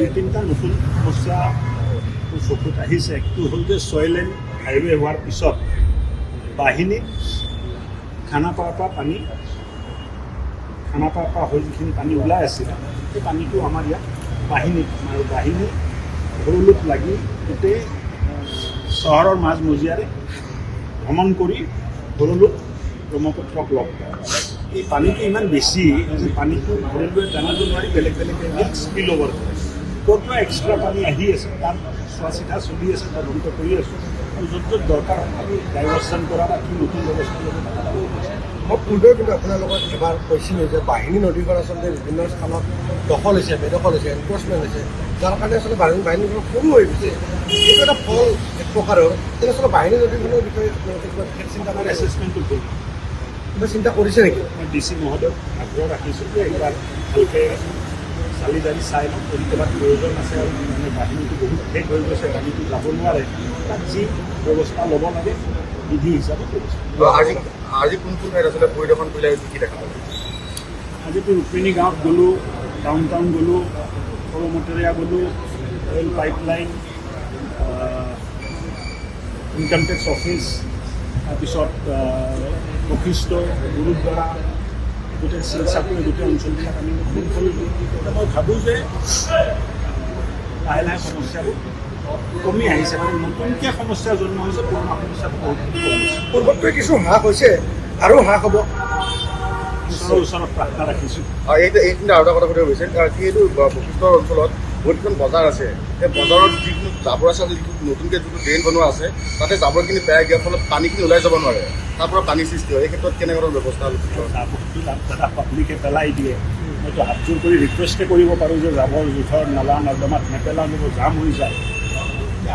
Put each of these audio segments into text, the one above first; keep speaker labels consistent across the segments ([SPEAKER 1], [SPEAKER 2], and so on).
[SPEAKER 1] দুই তিনিটা নতুন সমস্যা চকুত আহিছে। একটো হ'ল যে 6 লেন হাইৱে হোৱাৰ পিছত বাহিনীত খানাপাৰাৰ পৰা হৈ যিখিনি পানী ওলাই আছিলে সেই পানীটো আমাৰ ইয়াত বাহিনীত আৰু বাহিনী ভৰলুত লাগি গোটেই চহৰৰ মাজমজিয়াৰে ভ্ৰমণ কৰি ভৰলুত ব্ৰহ্মপুত্ৰক লগ পায়। এই পানীটো ইমান বেছি যে পানীটো ভৰলুৱে জানিব নোৱাৰি বেলেগ বেলেগ এৰিয়াত স্পিল অভাৰ কৰে। ক'ৰ পৰা এক্সট্ৰা পানী আহি আছে তাত চোৱা চিতা চলি আছে, তদন্ত কৰি আছোঁ আৰু য'ত য'ত দৰকাৰ আমি ডাইভাৰ্চন কৰা বা কি নতুন ব্যৱস্থা ল'ব
[SPEAKER 2] মই পূৰ্বেও কিন্তু আপোনাৰ লগত এবাৰ কৈছিলোঁ যে বাহিনী নদীখন আচলতে বিভিন্ন স্থানত দখল হৈছে, বেদখল হৈছে, এনক্ৰচমেণ্ট হৈছে, যাৰ কাৰণে আচলতে বাহিনীখন সৰু হৈ গৈছে। এইটো এটা ফল এক প্ৰকাৰৰ। তেনে আচলতে বাহিনী নদীখনৰ বিষয়ে আপোনালোকে কিবা চিন্তা কৰি
[SPEAKER 1] এছেছমেণ্টটো হ'ল
[SPEAKER 2] কিবা চিন্তা কৰিছে নেকি?
[SPEAKER 1] মই DC মহোদয়ক আগ্ৰহ ৰাখিছোঁ যে এইবাৰ ভালকৈ চালি জাৰি চাই লওঁ যদি কিবা প্ৰয়োজন আছে আৰু মানে বাহিনীটো বহুত শেষ হৈ গৈছে, বাহিনীটো যাব নোৱাৰে, তাত যি ব্যৱস্থা ল'ব লাগে বিধি হিচাপে ব্যৱস্থা।
[SPEAKER 2] আজি কোন কোন ঠাইত আচলতে পৰিদৰ্শন কৰিলে কি দেখা পালে?
[SPEAKER 1] আজিতো ৰুক্মিণী গাঁৱত গ'লোঁ, ডাউন টাউন গ'লোঁ, সৰু মটৰীয়া গ'লোঁ, rail pipeline, income tax office, তাৰপিছত বশিষ্ঠ, গুৰুদ্বাৰা, গোটেই শিলচাপুৰ গোটেই অঞ্চলবিলাক আমি ভ্ৰমণ কৰিলোঁ। মই ভাবোঁ যে লাহে লাহে সমস্যাবোৰ কমি আহিছে, মানে নতুনকৈ সমস্যা জন্ম হৈছে, পুৰণা সমস্যাবোৰ বহুত কমিছে।
[SPEAKER 2] পূৰ্বতকৈ কিছু হ্ৰাস হৈছে আৰু হ্ৰাস হ'ব।
[SPEAKER 1] ঈশ্বৰৰ ওচৰত প্ৰাৰ্থনা ৰাখিছোঁ।
[SPEAKER 2] এইখিনি আৰু এটা কথা সুধিব বিচাৰিম, যিহেতু বশিষ্ঠৰ অঞ্চলত বহুতখন বজাৰ আছে, সেই বজাৰত যিখিনি জাবৰ আছে, যিটো নতুনকৈ যিটো ড্ৰেইন বনোৱা আছে, তাতে জাবৰখিনি পেলাই দিয়াৰ ফলত পানীখিনি ওলাই যাব নোৱাৰে, তাৰ পৰা পানী সৃষ্টি হয়। এই ক্ষেত্ৰত কেনেকুৱা ব্যৱস্থা
[SPEAKER 1] জাবৰটো দাদা পাব্লিকে পেলাই দিয়ে। মইতো হাতযোৰ কৰি ৰিকুৱেষ্টে কৰিব পাৰোঁ যে জাবৰ জোঁথৰ নলা নৰ্দমাত নেপেলাব, জাম হৈ যায়।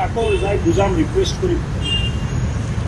[SPEAKER 1] আকৌ যাই বুজাম, ৰিকুৱেষ্ট কৰিম।